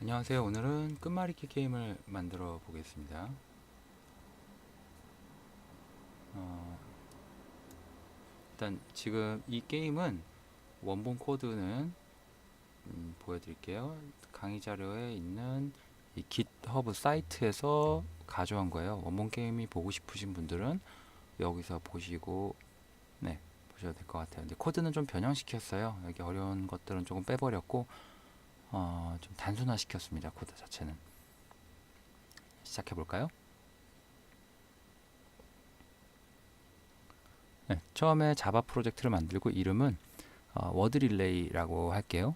안녕하세요. 오늘은 끝말잇기 게임을 만들어 보겠습니다. 어, 일단 지금 이 게임은 원본 코드는 보여드릴게요. 강의 자료에 있는 이 GitHub 사이트에서 가져온 거예요. 원본 게임이 보고 싶으신 분들은 여기서 보시고 보셔도 될 것 같아요. 근데 코드는 좀 변형시켰어요. 여기 어려운 것들은 조금 빼버렸고 좀 단순화 시켰습니다. 코드 자체는. 시작해 볼까요? 처음에 자바 프로젝트를 만들고 이름은 워드 릴레이라고 할게요.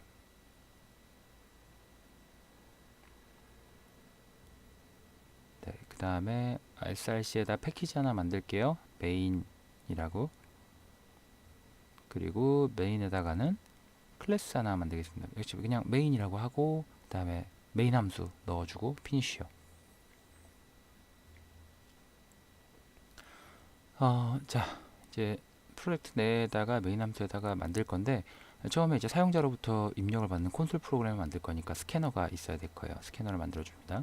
네, 그 다음에 src에다 패키지 하나 만들게요. 메인이라고. 그리고 메인에다가는 클래스 하나 만들겠습니다. 역시 그냥 메인이라고 하고 그 다음에 메인 함수 넣어주고 피니쉬요. 자, 이제 프로젝트 내에다가 메인 함수에다가 만들 건데 처음에 이제 사용자로부터 입력을 받는 콘솔 프로그램을 만들 거니까 스캐너가 있어야 될 거예요. 스캐너를 만들어 줍니다.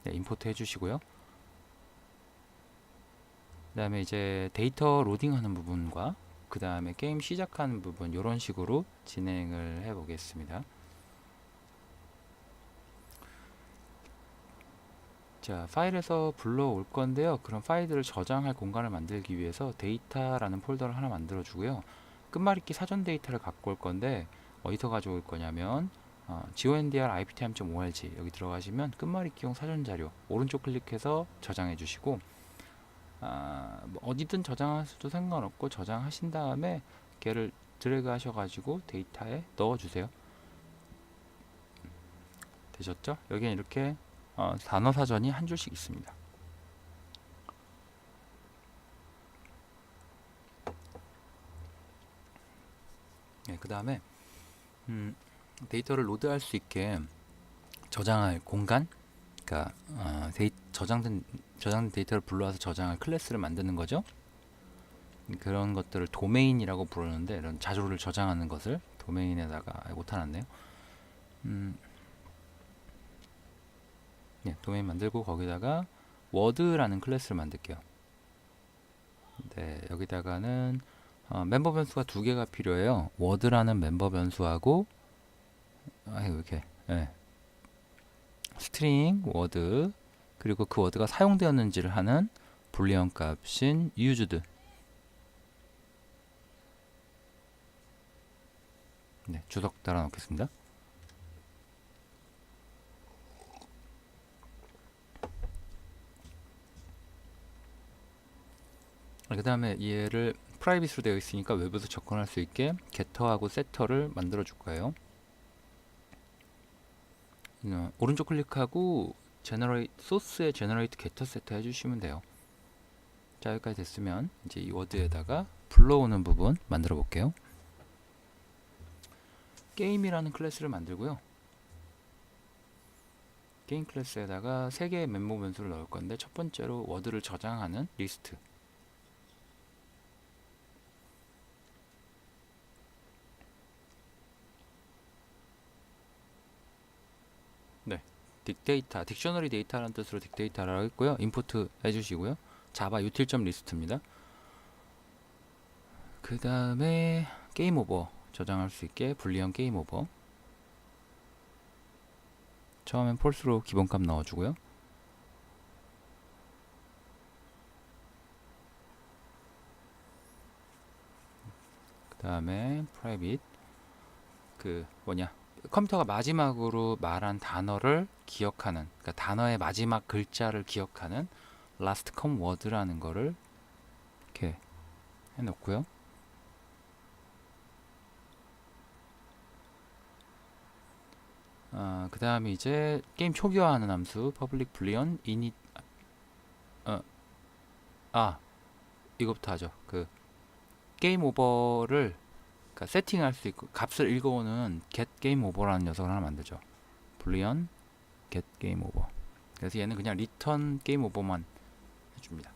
네, 임포트 해주시고요. 그 다음에 이제 데이터 로딩하는 부분과 그 다음에 게임 시작하는 부분 이런 식으로 진행을 해 보겠습니다. 자, 파일에서 불러올 건데요. 그런 파일들을 저장할 공간을 만들기 위해서 데이터라는 폴더를 하나 만들어 주고요. 끝말잇기 사전 데이터를 갖고 올 건데 어디서 가져올 거냐면 gondr iptime.org 여기 들어가시면 끝말잇기용 사전 자료 오른쪽 클릭해서 저장해 주시고 뭐 어디든 저장하셔도 상관없고 저장하신 다음에 걔를 드래그 하셔가지고 데이터에 넣어주세요. 되셨죠? 여기는 이렇게 단어 사전이 한 줄씩 있습니다. 네, 그 다음에 데이터를 로드할 수 있게 저장할 공간, 그러니까 저장된 데이터를 불러와서 저장할 클래스를 만드는 거죠. 그런 것들을 도메인이라고 부르는데 이런 자료를 저장하는 것을 도메인에다가 못해놨네요. 네, 도메인 만들고 거기다가 워드라는 클래스를 만들게요. 네, 여기다가는 멤버 변수가 두 개가 필요해요. 워드라는 멤버 변수하고 이렇게 스트링 워드 그리고 그 워드가 사용되었는지를 하는 불리언 값인 used. 네, 주석 달아 놓겠습니다. 그 다음에 얘를 프라이빗으로 되어 있으니까 외부에서 접근할 수 있게 getter하고 setter를 만들어 줄 거예요. 오른쪽 클릭하고 소스에 generate getter setter 해주시면 돼요. 자, 여기까지 됐으면 이제 이 워드에다가 불러오는 부분 만들어 볼게요. 게임이라는 클래스를 만들고요. 게임 클래스에다가 3개의 멤버 변수를 넣을 건데 첫 번째로 워드를 저장하는 리스트. 네, 딕데이터, 딕셔너리 데이터라는 뜻으로 딕데이터라고 했고요. 임포트 해주시고요. 자바 util.list입니다. 그 다음에 게임 오버 저장할 수 있게 불리언 게임 오버. 처음엔 폴스로 기본값 넣어주고요. 그 다음에 private 컴퓨터가 마지막으로 말한 단어를 기억하는, 그러니까 단어의 마지막 글자를 기억하는 last com word라는 거를 이렇게 해놓고요. 그 다음에 이제 게임 초기화하는 함수 public boolean init. 이거부터 하죠. 그 게임 오버를 그러니까 세팅할 수 있고 값을 읽어오는 get game over라는 녀석을 하나 만들죠. boolean get game over. 그래서 얘는 그냥 return game over만 해줍니다.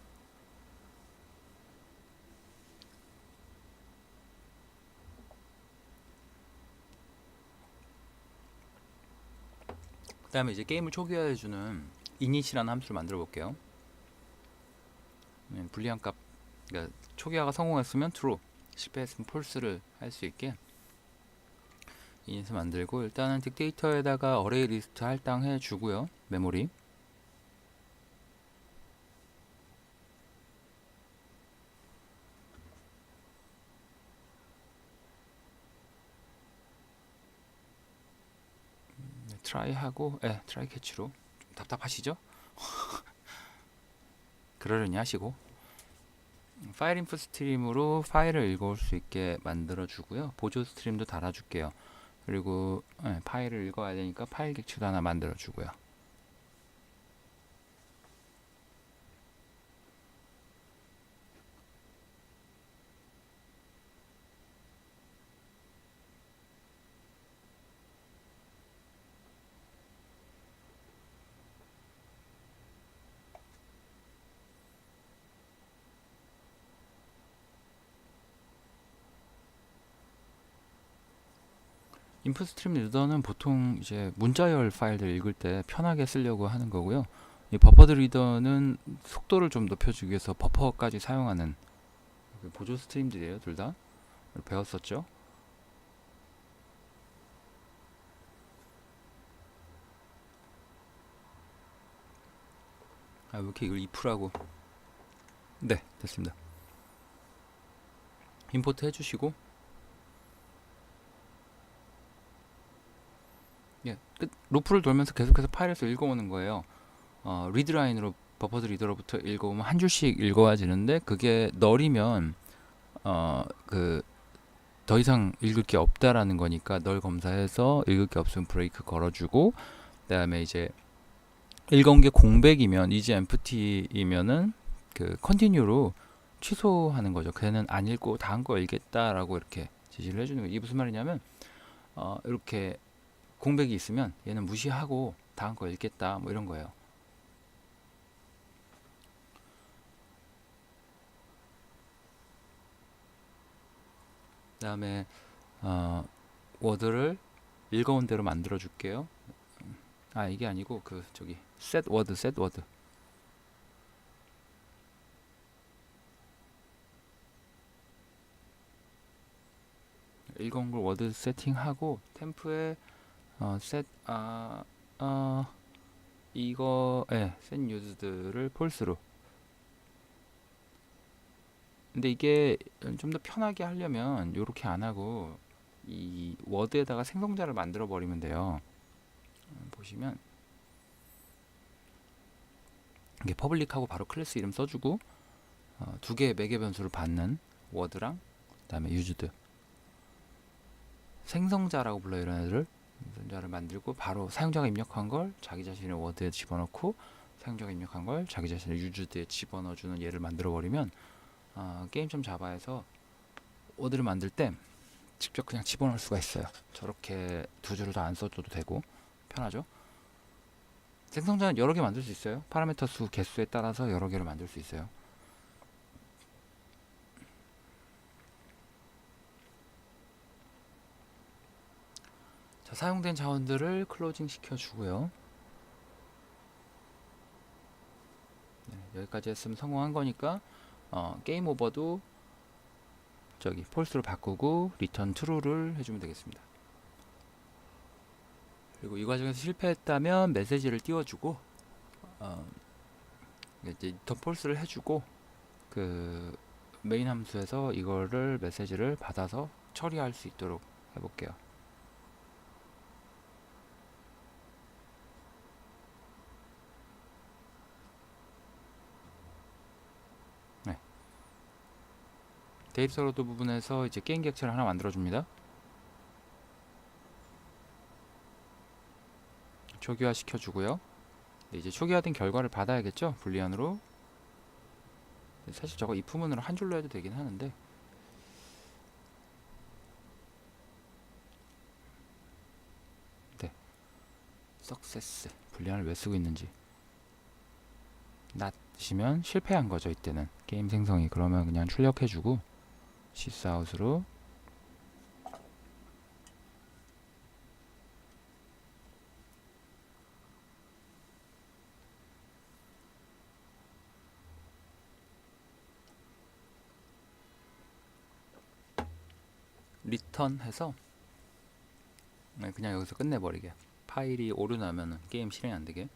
다음에 이제 게임을 초기화해주는 init이라는 함수를 만들어 볼게요. 불리한 값, 그러니까 초기화가 성공했으면 true, 실패했으면 false를 할 수 있게 init을 만들고, 일단은 딕데이터에다가 어레이 리스트 할당해 주고요. 메모리 try 하고, try catch로. 좀 답답하시죠? 그러려니 하시고, 파일 인풋 스트림으로 파일을 읽어올 수 있게 만들어 주고요. 보조 스트림도 달아줄게요. 그리고 파일을 읽어야 되니까 파일 객체도 하나 만들어 주고요. 인풋 스트림 리더는 보통 이제 문자열 파일들 읽을 때 편하게 쓰려고 하는 거고요. 이 버퍼드 리더는 속도를 좀 높여주기 위해서 버퍼까지 사용하는 보조 스트림들이에요. 둘 다 배웠었죠. 왜 이렇게 이걸 if라고. 네, 됐습니다. 임포트 해주시고, 루프를 돌면서 계속해서 파일에서 읽어오는 거예요. 리드라인으로 버퍼드 리더로부터 읽어오면 한 줄씩 읽어와지는데, 그게 널이면 더 이상 읽을 게 없다라는 거니까 널 검사해서 읽을 게 없으면 브레이크 걸어주고, 그다음에 이제 읽어온 게 공백이면 이제 empty이면은 continue로 취소하는 거죠. 걔는 안 읽고 다음 거 읽겠다라고 이렇게 지시를 해주는 거예요. 이게 무슨 말이냐면 이렇게 공백이 있으면 얘는 무시하고 다음 거 읽겠다 뭐 이런 거예요. 그 다음에 워드를 읽어온 대로 만들어 줄게요. 이게 아니고 set word 읽어온 걸 워드 세팅하고, 템프에 set set used를 false로. 근데 이게 좀 더 편하게 하려면 이렇게 안 하고 이 워드에다가 생성자를 만들어 버리면 돼요. 보시면 이게 퍼블릭하고 바로 클래스 이름 써주고, 두 개의 매개 변수를 받는 워드랑 그다음에 used 생성자라고 불러요. 이런 애들을 생성자를 만들고, 바로 사용자가 입력한 걸 자기 자신의 워드에 집어넣고, 사용자가 입력한 걸 자기 자신의 used에 집어넣어주는 얘를 만들어 버리면 게임.자바에서 워드를 만들 때 직접 그냥 집어넣을 수가 있어요. 저렇게 두 줄을 다 안 써줘도 되고 편하죠. 생성자는 여러 개 만들 수 있어요. 파라미터 수, 개수에 따라서 여러 개를 만들 수 있어요. 자, 사용된 자원들을 클로징 시켜주고요. 여기까지 했으면 성공한 거니까 게임 오버도 false로 바꾸고 return true를 해주면 되겠습니다. 그리고 이 과정에서 실패했다면 메시지를 띄워주고, 이제 return false를 해주고, 메인 함수에서 이거를 메시지를 받아서 처리할 수 있도록 해볼게요. 데이터로드 부분에서 이제 게임 객체를 하나 만들어 줍니다. 초기화 시켜주고요. 이제 초기화된 결과를 받아야겠죠? 불리언으로. 사실 저거 if문으로 한 줄로 해도 되긴 하는데, success 불리언을 왜 쓰고 있는지. not이면 실패한 거죠. 이때는 게임 생성이. 그러면 그냥 출력해주고 sysout으로 리턴해서 그냥 여기서 끝내버리게. 파일이 오류나면 게임 실행 안되게.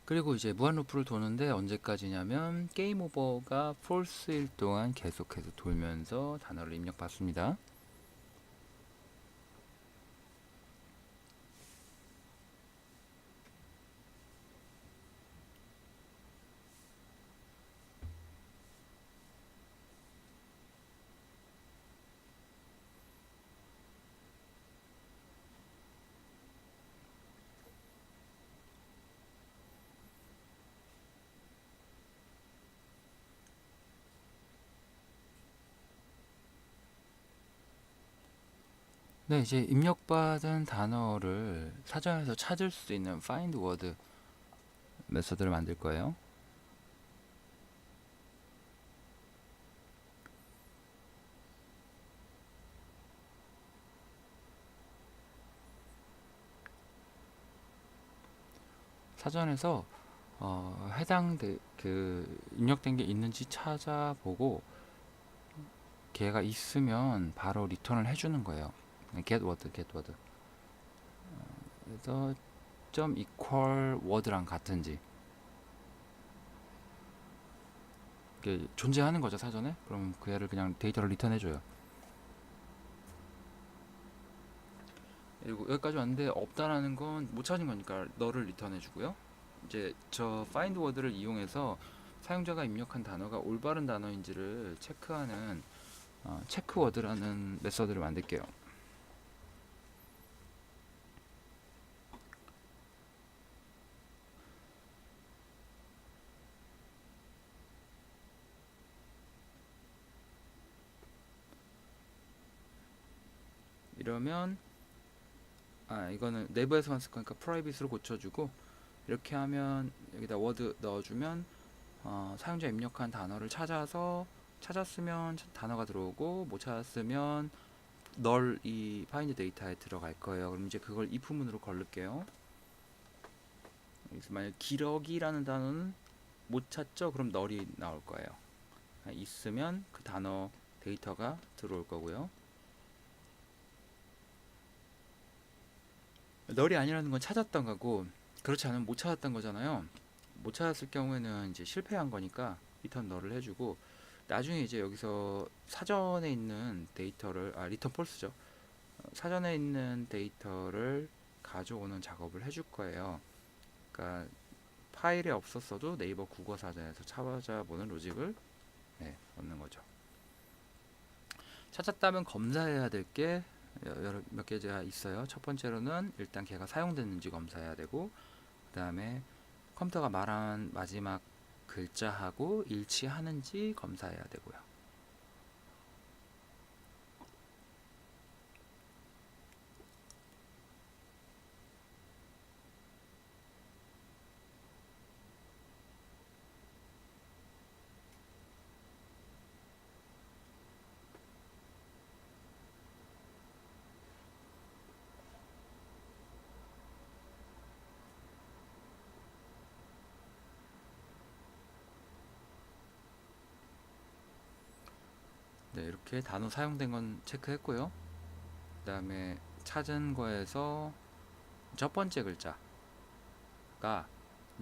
그리고 이제 무한 루프를 도는데 언제까지냐면 게임 오버가 false일 동안 계속해서 돌면서 단어를 입력받습니다. 네, 이제 입력받은 단어를 사전에서 찾을 수 있는 find word 메서드를 만들 거예요. 사전에서 해당 그 입력된 게 있는지 찾아보고 걔가 있으면 바로 리턴을 해주는 거예요. get word. 그래서 equal word랑 같은지 이게 존재하는 거죠 사전에. 그럼 그 애를 그냥 데이터를 리턴해줘요. 그리고 여기까지 왔는데 없다라는 건 못 찾은 거니까 너를 리턴해주고요. 이제 저 find word를 이용해서 사용자가 입력한 단어가 올바른 단어인지를 체크하는 체크 워드라는 메서드를 만들게요. 이러면 이거는 내부에서만 쓸 거니까 프라이빗으로 고쳐주고, 이렇게 하면 여기다 워드 넣어주면 사용자 입력한 단어를 찾았으면 단어가 들어오고, 못 찾았으면 널 이 파인드 데이터에 들어갈 거예요. 그럼 이제 그걸 if문으로 걸을게요. 여기서 만약 기러기라는 단어는 못 찾죠? 그럼 널이 나올 거예요. 있으면 그 단어 데이터가 들어올 거고요. 널이 아니라는 건 찾았던 거고, 그렇지 않으면 못 찾았던 거잖아요. 못 찾았을 경우에는 이제 실패한 거니까 리턴 널을 해주고, 나중에 이제 여기서 사전에 있는 데이터를 리턴 폴스죠. 사전에 있는 데이터를 가져오는 작업을 해줄 거예요. 그러니까 파일에 없었어도 네이버 국어 사전에서 찾아보는 로직을 얻는 거죠. 찾았다면 검사해야 될 게 몇 개가 있어요. 첫 번째로는 일단 걔가 사용됐는지 검사해야 되고, 그 다음에 컴퓨터가 말한 마지막 글자하고 일치하는지 검사해야 되고요. 네, 이렇게 단어 사용된 건 체크했고요. 그 다음에 찾은 거에서 첫 번째 글자가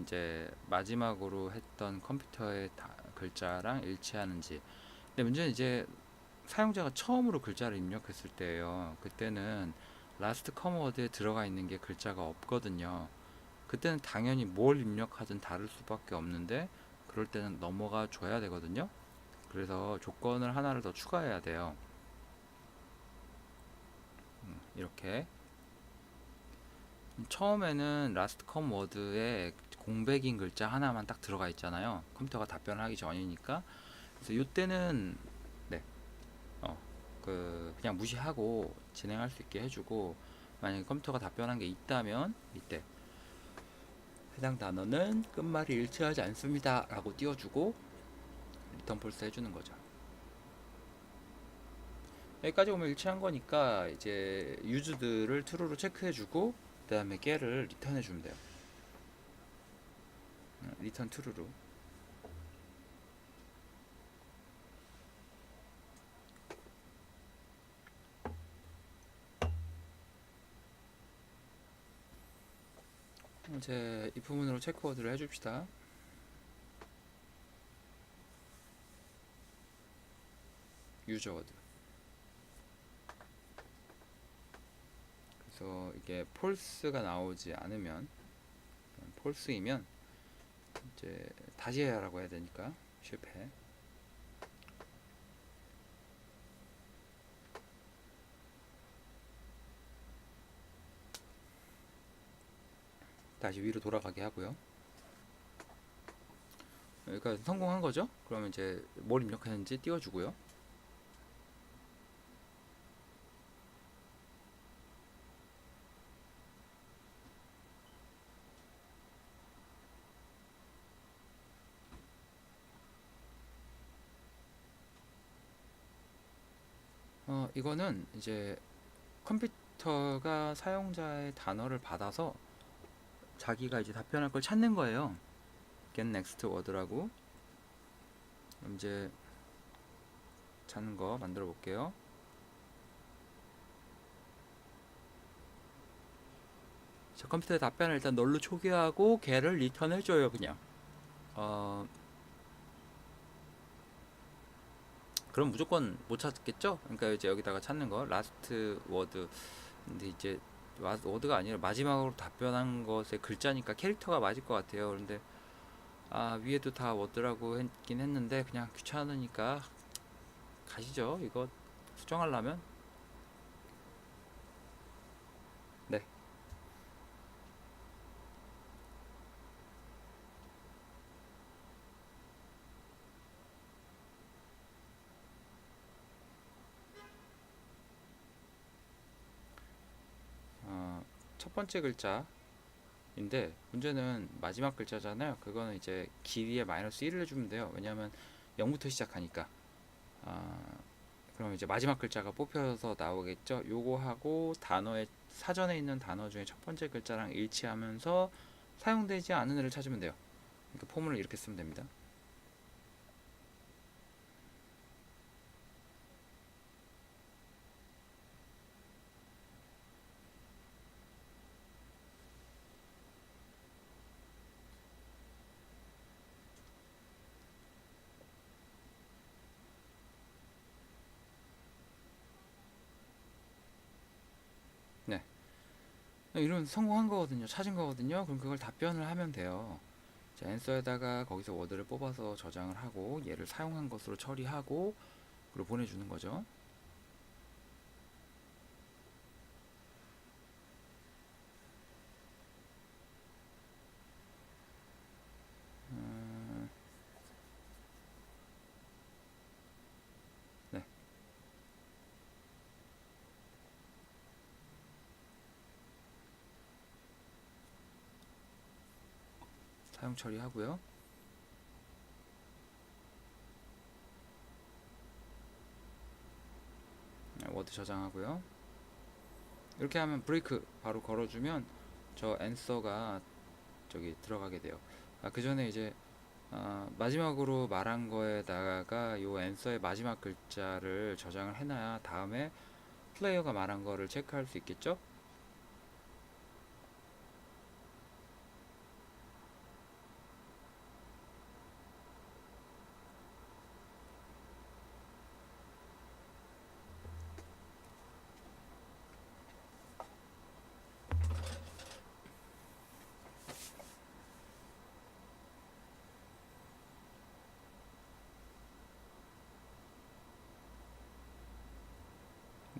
이제 마지막으로 했던 컴퓨터의 글자랑 일치하는지. 근데 문제는 이제 사용자가 처음으로 글자를 입력했을 때예요. 그때는 라스트 커머워드에 들어가 있는 게 글자가 없거든요. 그때는 당연히 뭘 입력하든 다를 수밖에 없는데, 그럴 때는 넘어가 줘야 되거든요. 그래서 조건을 하나를 더 추가해야 돼요. 이렇게 처음에는 라스트 컴 워드에 공백인 글자 하나만 딱 들어가 있잖아요. 컴퓨터가 답변을 하기 전이니까. 그래서 이때는 그냥 무시하고 진행할 수 있게 해주고, 만약에 컴퓨터가 답변한 게 있다면 이때 해당 단어는 끝말이 일치하지 않습니다 라고 띄워주고 리턴 폴스 해주는 거죠. 여기까지 오면 일치한 거니까 이제 유즈드를 true로 체크해주고, 그 다음에 get를 리턴해주면 돼요. 리턴 true로. 이제 이 부분으로 체크워드를 해줍시다. 유저워드. 그래서 이게 폴스가 나오지 않으면, 폴스이면 이제 다시 해라고 해야 되니까 실패. 다시 위로 돌아가게 하고요. 그러니까 성공한 거죠. 그러면 이제 뭘 입력했는지 띄워주고요. 이거는 이제 컴퓨터가 사용자의 단어를 받아서 자기가 이제 답변할 걸 찾는 거예요. get next word라고. 그럼 이제 찾는 거 만들어 볼게요. 자, 컴퓨터의 답변을 일단 널로 초기화하고 걔를 리턴 해줘요. 그냥 그럼 무조건 못 찾겠죠? 그러니까 이제 여기다가 찾는 거 last word. 근데 이제 워드가 아니라 마지막으로 답변한 것의 글자니까 캐릭터가 맞을 것 같아요. 그런데 위에도 다 워드라고 했긴 했는데 그냥 귀찮으니까 가시죠. 이거 수정하려면. 네. 첫 번째 글자인데 문제는 마지막 글자잖아요. 그거는 이제 길이에 마이너스 1을 해주면 돼요. 왜냐하면 0부터 시작하니까. 그럼 이제 마지막 글자가 뽑혀서 나오겠죠. 요거 하고 단어의 사전에 있는 단어 중에 첫 번째 글자랑 일치하면서 사용되지 않은 애를 찾으면 돼요. 그러니까 포문을 이렇게 쓰면 됩니다. 네. 이러면 성공한 거거든요. 찾은 거거든요. 그럼 그걸 답변을 하면 돼요. 자, 앤서에다가 거기서 워드를 뽑아서 저장을 하고 얘를 사용한 것으로 처리하고 그리고 보내주는 거죠. 네. 사용 처리하고요. 워드 저장하고요. 이렇게 하면 브레이크 바로 걸어주면 저 앤서가 저기 들어가게 돼요. 그 전에 이제 마지막으로 말한 거에다가 요 앤서의 마지막 글자를 저장을 해놔야 다음에 플레이어가 말한 거를 체크할 수 있겠죠?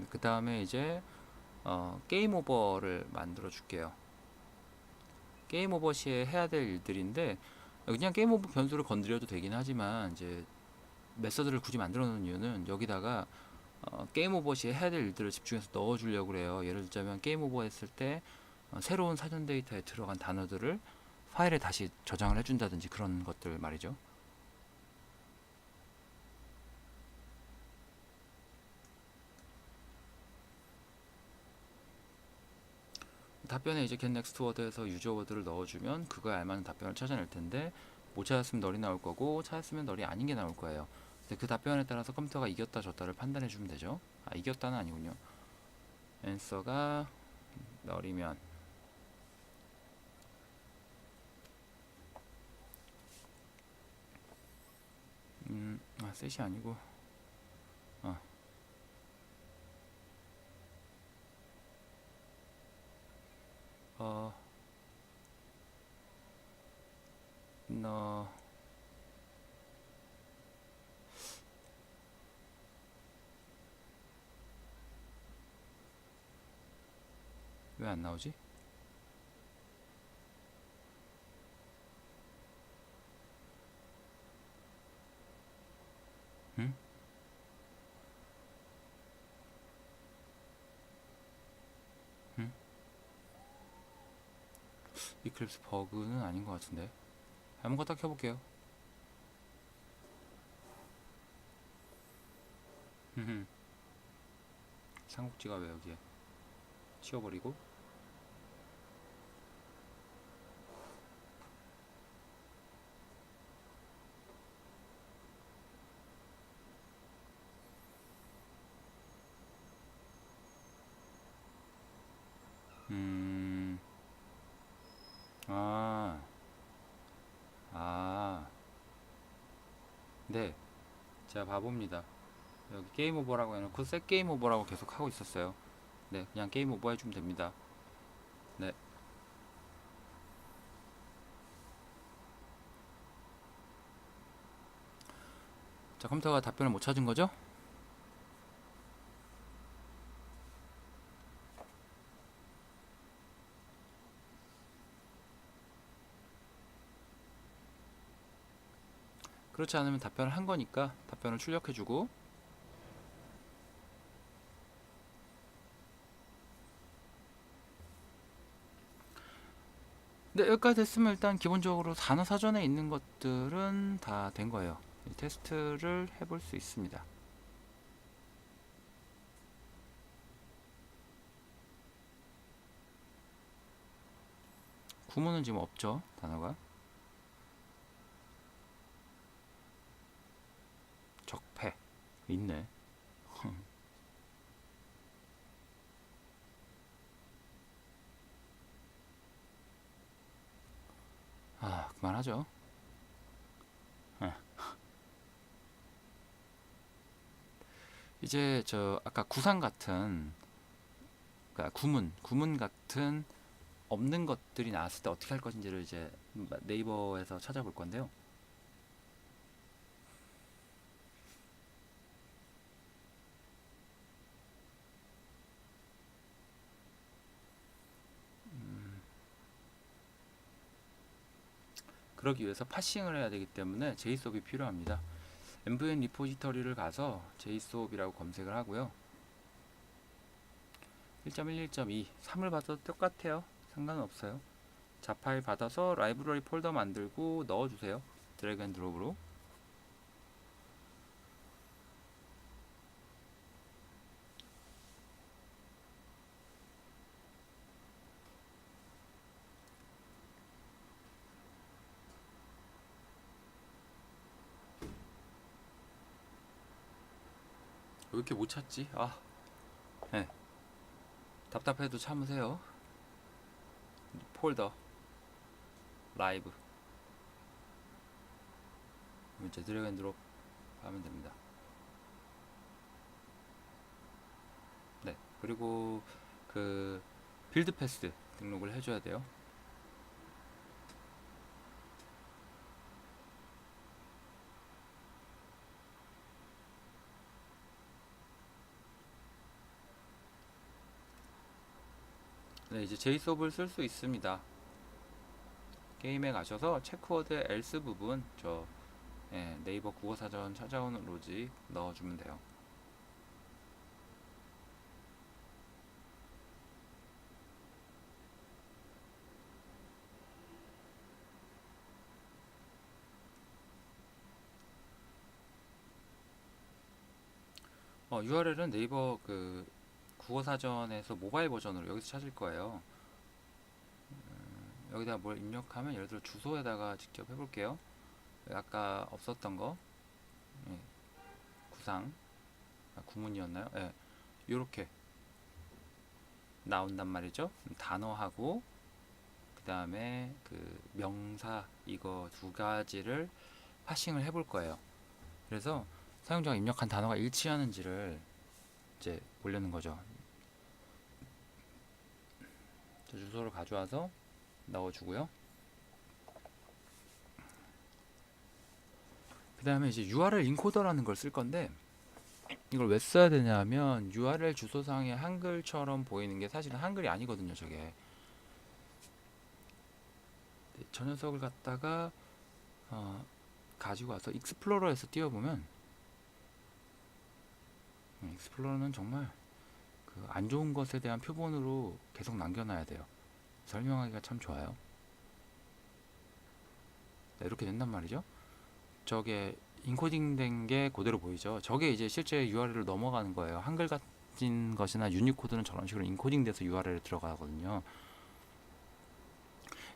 그 다음에 이제 게임 오버를 만들어 줄게요. 게임 오버 시에 해야 될 일들인데 그냥 게임 오버 변수를 건드려도 되긴 하지만 이제 메서드를 굳이 만들어 놓은 이유는 여기다가 게임 오버 시에 해야 될 일들을 집중해서 넣어 주려고 그래요. 예를 들자면 게임 오버 했을 때 새로운 사전 데이터에 들어간 단어들을 파일에 다시 저장을 해준다든지 그런 것들 말이죠. 답변에 이제 get next word에서 유저 워드를 넣어주면 그거에 알맞은 답변을 찾아낼 텐데 못 찾았으면 널이 나올 거고 찾았으면 널이 아닌 게 나올 거예요. 근데 그 답변에 따라서 컴퓨터가 이겼다 졌다를 판단해 주면 되죠. 이겼다는 아니군요. answer가 널이면 셋이 아니고 어, 어, 너 왜 안 나오지? 응? 응? 이클립스 버그는 아닌 것 같은데. 한번 껐다 켜볼게요. 삼국지가 왜 여기에? 치워버리고. 음, 아, 아, 네, 제가 바보입니다. 여기 게임 오버라고 해놓고 셋 게임 오버라고 계속 하고 있었어요. 네, 그냥 게임 오버 해주면 됩니다. 네, 자, 컴퓨터가 답변을 못 찾은 거죠? 그렇지 않으면 답변을 한 거니까 답변을 출력해주고. 네, 여기까지 됐으면 일단 기본적으로 단어 사전에 있는 것들은 다 된 거예요. 테스트를 해볼 수 있습니다. 구문은 지금 없죠, 단어가. 적폐 있네. 아, 그만하죠. 예. 이제 저 아까 구상 같은, 그러니까 구문 같은 없는 것들이 나왔을 때 어떻게 할 것인지를 이제 네이버에서 찾아볼 건데요. 그러기 위해서 파싱을 해야 되기 때문에 JSON이 필요합니다. MVN 리포지터리를 가서 JSON이라고 검색을 하고요. 1.1, 1.2, 3을 받아도 똑같아요. 상관은 없어요. 자파일 받아서 라이브러리 폴더 만들고 넣어주세요. 드래그 앤 드롭으로. 왜 이렇게 못 찾지? 아, 네. 답답해도 참으세요. 폴더, 라이브. 이제 드래그 앤 드롭 하면 됩니다. 네. 그리고 그 빌드 패스 등록을 해줘야 돼요. 네, 이제 JSON을 쓸 수 있습니다. 게임에 가셔서 체크워드 else 부분 네이버 국어사전 찾아오는 로직 넣어주면 돼요. URL은 네이버 그 국어사전에서 모바일 버전으로 여기서 찾을 거예요. 여기다 뭘 입력하면 예를 들어 주소에다가 직접 해볼게요. 아까 없었던 거 예, 구상 구문이었나요? 예, 요렇게 나온단 말이죠. 단어하고 그 다음에 그 명사 이거 두 가지를 파싱을 해볼 거예요. 그래서 사용자가 입력한 단어가 일치하는지를 이제 보려는 거죠. 주소를 가져와서 넣어주고요. 그 다음에 이제 URL 인코더라는 걸 쓸 건데, 이걸 왜 써야 되냐면 URL 주소상에 한글처럼 보이는 게 사실은 한글이 아니거든요. 저게. 네, 저 녀석을 갖다가 가지고 와서 익스플로러에서 띄워보면, 익스플로러는 정말 그 안 좋은 것에 대한 표본으로 계속 남겨놔야 돼요. 설명하기가 참 좋아요. 네, 이렇게 된단 말이죠. 저게 인코딩 된 게 그대로 보이죠. 저게 이제 실제 URL로 넘어가는 거예요. 한글 같은 것이나 유니코드는 저런 식으로 인코딩 돼서 URL에 들어가거든요.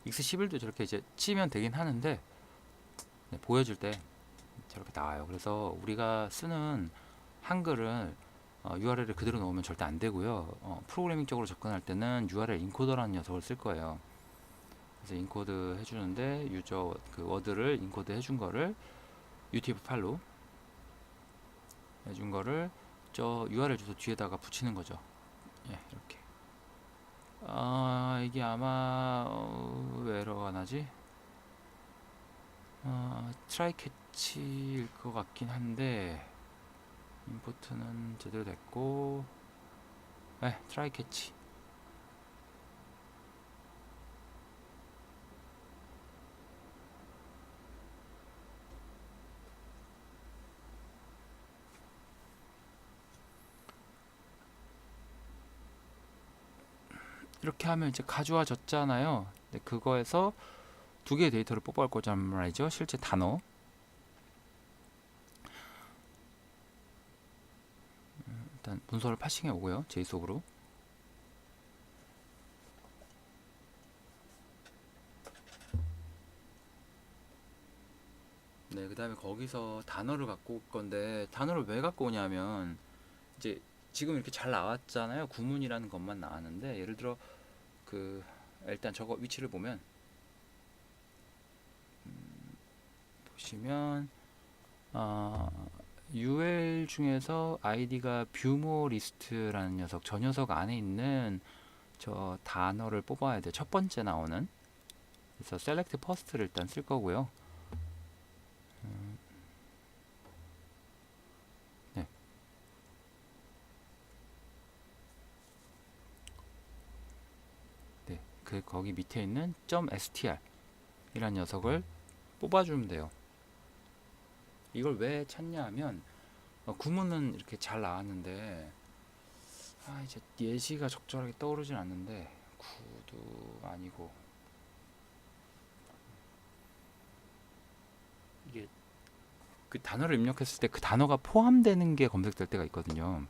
x11도 저렇게 이제 치면 되긴 하는데, 네, 보여줄 때 저렇게 나와요. 그래서 우리가 쓰는 한글을 URL을 그대로 넣으면 절대 안 되고요. 프로그래밍적으로 접근할 때는 URL 인코더라는 녀석을 쓸 거예요. 그래서 인코드 해주는데, 유저 그 워드를 인코드 해준 거를 UTF-8로 해준 거를 저 URL 주소 뒤에다가 붙이는 거죠. 예, 이렇게. 이게 아마 왜 에러가 나지? 트라이 캐치일 것 같긴 한데, 임포트는 제대로 됐고, 네, 트라이 캐치. 이렇게 하면 이제 가져와졌잖아요. 네, 그거에서 두 개의 데이터를 뽑아올 거란 말이죠. 실제 단어. 일단 문서를 파싱해 오고요. JSON으로. 네, 그 다음에 거기서 단어를 갖고 올 건데, 단어를 왜 갖고 오냐면, 이제 지금 이렇게 잘 나왔잖아요. 구문이라는 것만 나왔는데, 예를 들어 일단 저거 위치를 보면, 보시면 UL 중에서 아이디가 뷰모 리스트라는 녀석, 저 녀석 안에 있는 저 단어를 뽑아야 돼. 첫 번째 나오는. 그래서 select first를 일단 쓸 거고요. 네. 네. 거기 밑에 있는 .str 이란 녀석을 뽑아주면 돼요. 이걸 왜 찾냐 하면, 구문은 이렇게 잘 나왔는데, 이제 예시가 적절하게 떠오르진 않는데, 구도 아니고, 이게 그 단어를 입력했을 때 그 단어가 포함되는 게 검색될 때가 있거든요.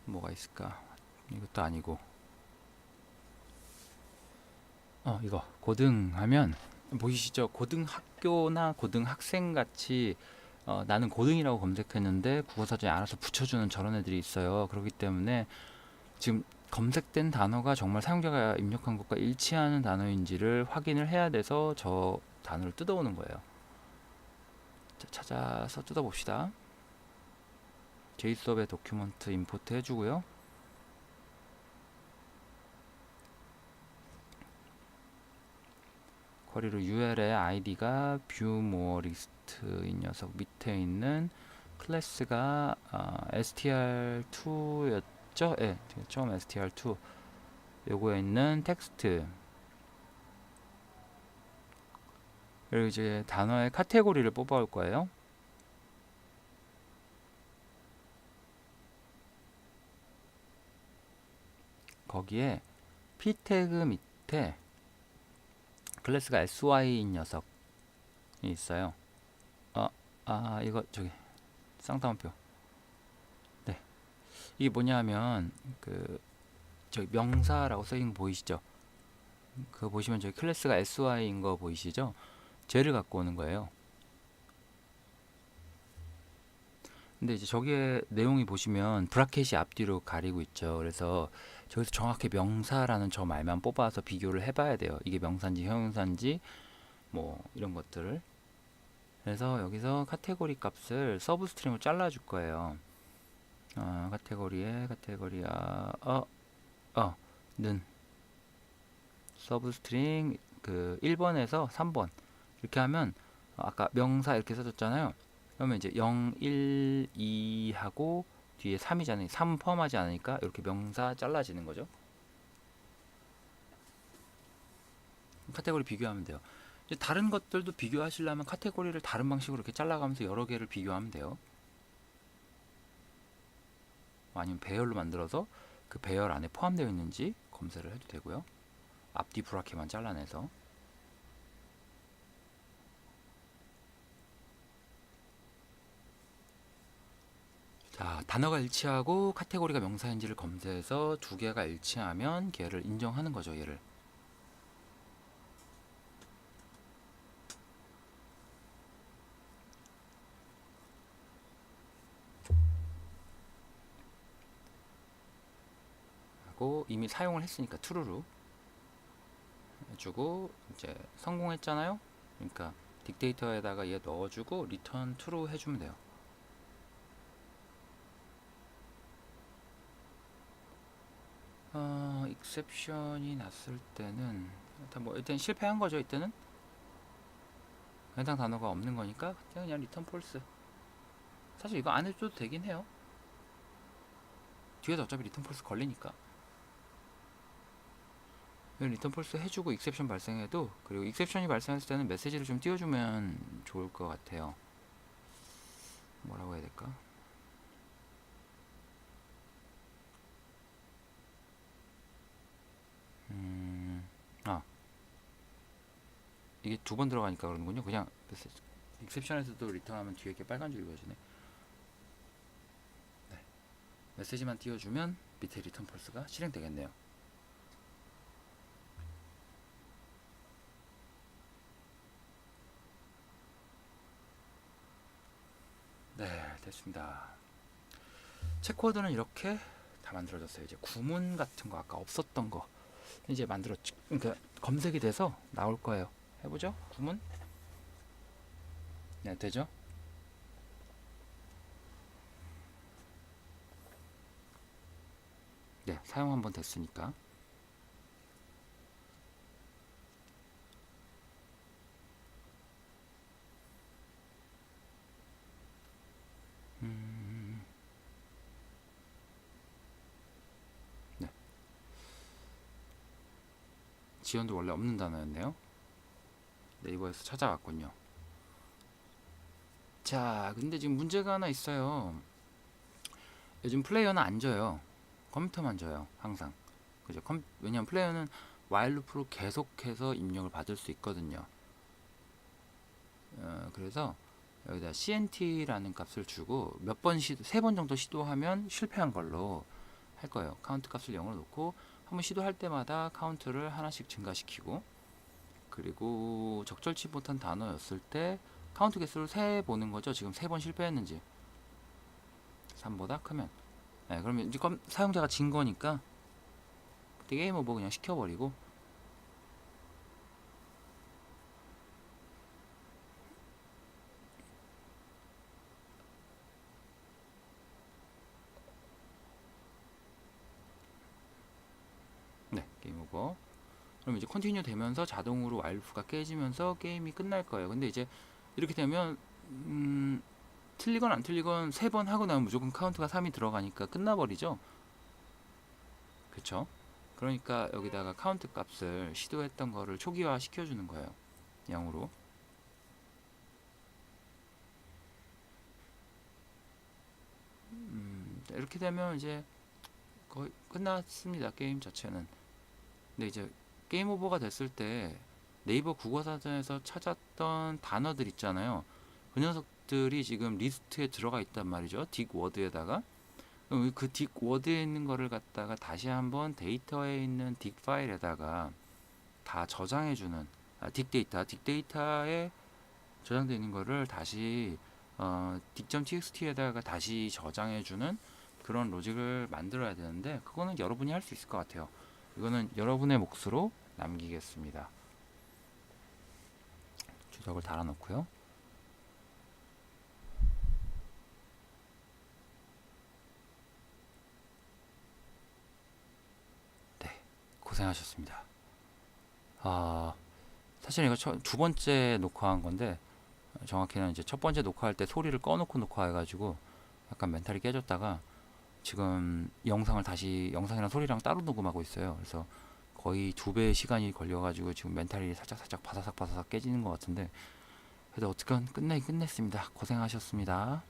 뭐가 있을까? 이것도 아니고, 이거 고등하면 보이시죠? 고등학교나 고등학생 같이 나는 고등이라고 검색했는데 국어사전에 알아서 붙여주는 저런 애들이 있어요. 그렇기 때문에 지금 검색된 단어가 정말 사용자가 입력한 것과 일치하는 단어인지를 확인을 해야 돼서 저 단어를 뜯어오는 거예요. 자, 찾아서 뜯어봅시다. JSON의 도큐먼트 임포트 해주고요. 쿼리로 URL의 ID가 뷰모어리스트인 녀석 밑에 있는 클래스가 str2였죠? 예, 처음 str2 요거에 있는 텍스트, 그리고 이제 단어의 카테고리를 뽑아올 거예요. 거기에 p 태그 밑에 클래스가 sy인 녀석이 있어요. 이거 저기 쌍따옴표. 네, 이게 뭐냐면 저기 명사라고 써있는 거 보이시죠? 그거 보시면 저기 클래스가 sy인 거 보이시죠? 쟤를 갖고 오는 거예요. 근데 이제 저기에 내용이 보시면 브라켓이 앞뒤로 가리고 있죠. 그래서 저기서 정확히 명사라는 저 말만 뽑아서 비교를 해봐야 돼요. 이게 명사인지 형용사인지 뭐 이런 것들을. 그래서 여기서 카테고리 값을 서브 스트링으로 잘라줄 거예요. 카테고리야 는 서브 스트링 그 1번에서 3번 이렇게 하면 아까 명사 이렇게 써줬잖아요. 그러면 이제 0, 1, 2 하고 뒤에 3이잖아요. 3 포함하지 않으니까 이렇게 명사 잘라지는 거죠. 카테고리 비교하면 돼요. 이제 다른 것들도 비교하시려면 카테고리를 다른 방식으로 이렇게 잘라가면서 여러 개를 비교하면 돼요. 아니면 배열로 만들어서 그 배열 안에 포함되어 있는지 검색을 해도 되고요. 앞뒤 브라켓만 잘라내서. 자, 단어가 일치하고 카테고리가 명사인지를 검색해서 두 개가 일치하면 걔를 인정하는 거죠, 얘를. 하고 이미 사용을 했으니까 true로 해주고 이제 성공했잖아요. 그러니까 딕데이터에다가 얘 넣어주고 return true 해주면 돼요. 익셉션이 났을 때는 일단 실패한 거죠. 이때는 해당 단어가 없는 거니까 그냥 return false. 사실 이거 안 해줘도 되긴 해요. 뒤에서 어차피 return false 걸리니까. 리턴 폴스 해주고 익셉션 발생해도, 그리고 익셉션이 발생했을 때는 메시지를 좀 띄워주면 좋을 것 같아요. 뭐라고 해야 될까? 이게 두 번 들어가니까 그러는군요. 그냥 메시지 익셉션에서도 리턴하면 뒤에 이렇게 빨간 줄이 그어지네. 네. 메시지만 띄워주면 밑에 리턴 폴스가 실행되겠네요. 네, 됐습니다. 체크워드는 이렇게 다 만들어졌어요. 이제 구문 같은 거 아까 없었던 거 이제 만들었죠. 그러니까 검색이 돼서 나올 거예요. 해보죠. 구문. 네, 되죠? 네, 사용 한번 됐으니까. 네. 지원도 원래 없는 단어였네요. 네이버에서 찾아왔군요. 자, 근데 지금 문제가 하나 있어요. 요즘 플레이어는 안 져요. 컴퓨터만 져요. 항상. 그죠? 왜냐면 플레이어는 while loop로 계속해서 입력을 받을 수 있거든요. 그래서 여기다 cnt라는 값을 주고 몇 번 세 번 정도 시도하면 실패한 걸로 할 거예요. 카운트 값을 0으로 놓고 한번 시도할 때마다 카운트를 하나씩 증가시키고, 그리고 적절치 못한 단어였을 때 카운트 개수를 세 보는 거죠. 지금 세 번 실패했는지 3보다 크면. 네, 그러면 이제 사용자가 진 거니까 그때 게임 오버 그냥 시켜버리고, 네, 게임 오버. 그럼 이제 컨티뉴 되면서 자동으로 와일프가 깨지면서 게임이 끝날 거예요. 근데 이제 이렇게 되면 틀리건 안 틀리건 세 번 하고 나면 무조건 카운트가 3이 들어가니까 끝나버리죠. 그쵸? 그러니까 여기다가 카운트 값을 시도했던 거를 초기화 시켜주는 거예요. 0으로. 이렇게 되면 이제 거의 끝났습니다. 게임 자체는. 근데 이제 게임 오버가 됐을 때 네이버 국어사전에서 찾았던 단어들 있잖아요. 그 녀석들이 지금 리스트에 들어가 있단 말이죠. 딕 워드에다가. 그 딕 워드에 있는 거를 갖다가 다시 한번 데이터에 있는 딕 파일에다가 다 저장해주는, 딕데이터에 저장되어 있는 거를 다시 딕.txt에다가 다시 저장해주는 그런 로직을 만들어야 되는데, 그거는 여러분이 할 수 있을 것 같아요. 이거는 여러분의 몫으로 남기겠습니다. 주석을 달아놓고요. 고생하셨습니다. 아, 사실 이거 두 번째 녹화한 건데 정확히는 이제 첫 번째 녹화할 때 소리를 꺼놓고 녹화해가지고 약간 멘탈이 깨졌다가 지금 영상이랑 소리랑 따로 녹음하고 있어요. 그래서 거의 2배의 시간이 걸려가지고 지금 멘탈이 살짝 바사삭 깨지는 것 같은데 그래도 어떻게 끝냈습니다. 고생하셨습니다.